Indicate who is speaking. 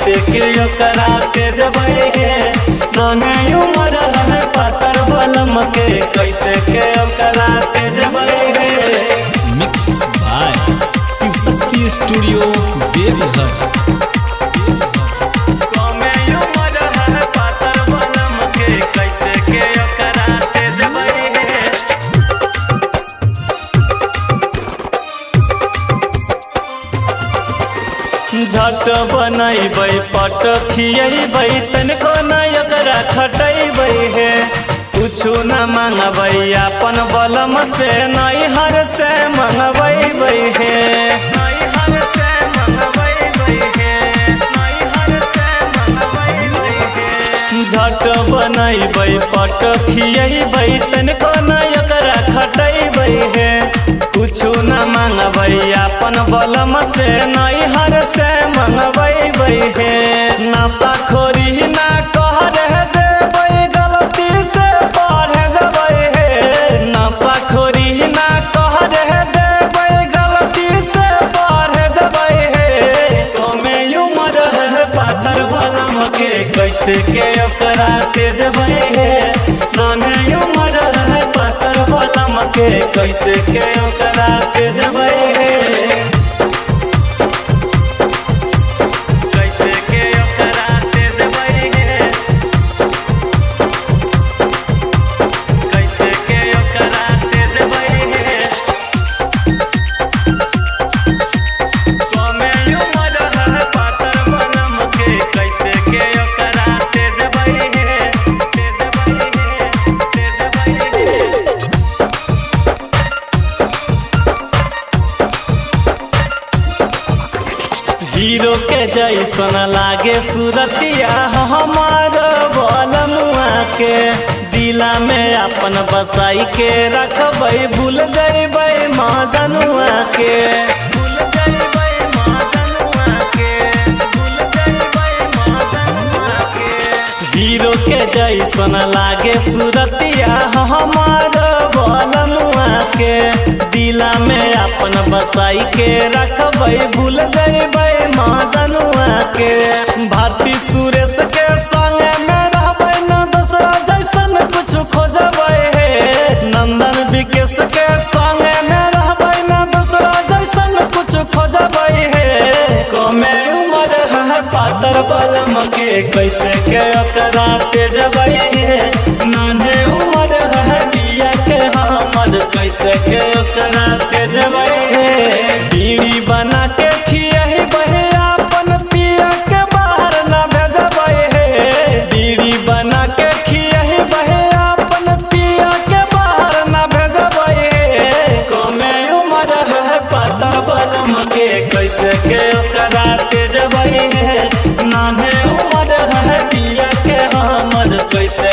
Speaker 1: कैसे के ओकरा तेजबै हे नाने उमर है पातर बलम के कैसे के ओकरा तेजबै हे।
Speaker 2: Mix by Shiv Shakti studio Deoghar.
Speaker 1: झट बनैबै पट खियबै तनिको नहीं ओकरा खटैबै हे कुछु न मांगबै अपन बलम से नैहर से मंगबै हे। झट बनैबै पट खियबै तनिको नहीं ओकरा खटैबै हे कुछु न मांगबै अपन बलम से नैहर से मंगबै हे। नशा खोरी ना कह देबै गलती से पढ़ जबै हे नशा खोरी ना कह देबै गलती से पढ़ जबै हे। कमे उमर है पातर बलम के कैसे के ओकरा तेजबै हे नाने उमर है पातर बलम के कैसे के ओकरा तेजबै हे। हीरो के जैसन लागे सूरतिया हमार बलमुआ के दिला में अपन बसाई के रखबै भूल जैबै मजनुआ के। हीरो के जैसन लागे सूरतिया हमार बलमुआ के दिला में अपन बसाई के रखबै भूल जैबै मजनुआ के। भारती सुरेश के संग में रहबै न दूसरा जैसन कुछ खोजबै हे नंदन विकेश के संग में रहबै न दूसरा जैसन कुछ खोजबै हे। कमे उमर है पातर बलम के कैसे के ओकरा तेजबै हे नाने उमर है पिया के हमर कैसे के ओकरा तेजबै हे। बीड़ी बना के खियबै अपन पिया के बाहर न भेजबै हे बीड़ी बना के खियबै अपन पिया के बाहर न भेजबै हे। कमे उमर है पातर बलम के कैसे के ओकरा तेजबै हे नाने उमर है पिया के हमर कैसे